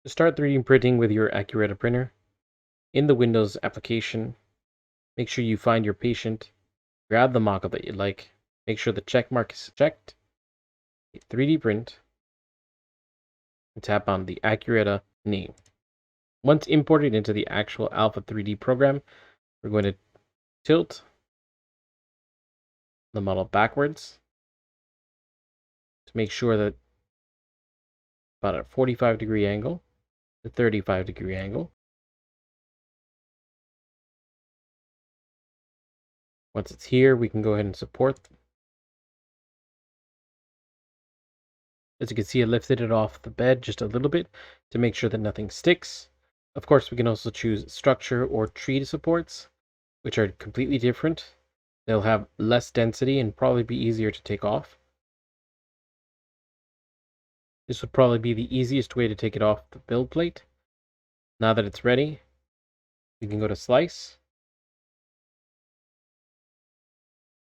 To start 3D printing with your Ackuretta printer, in the Windows application, make sure you find your patient, grab the mockup that you like, make sure the check mark is checked, hit 3D print, and tap on the Ackuretta name. Once imported into the actual Alpha 3D program, we're going to tilt the model backwards to make sure that about a 45-degree angle, a 35-degree angle. Once it's here, we can go ahead and support. As you can see, I lifted it off the bed just a little bit to make sure that nothing sticks. Of course, we can also choose structure or tree supports, which are completely different. They'll have less density and probably be easier to take off. This would probably be the easiest way to take it off the build plate. Now that it's ready, you can go to slice.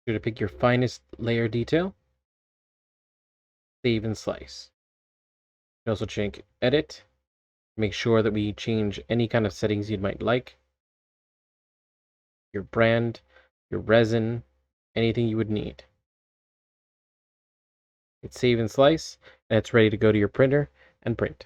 You're going to pick your finest layer detail. Save and slice. You can also check edit. Make sure that we change any kind of settings you might like. Your brand, your resin, anything you would need. Hit save and slice, and it's ready to go to your printer and print.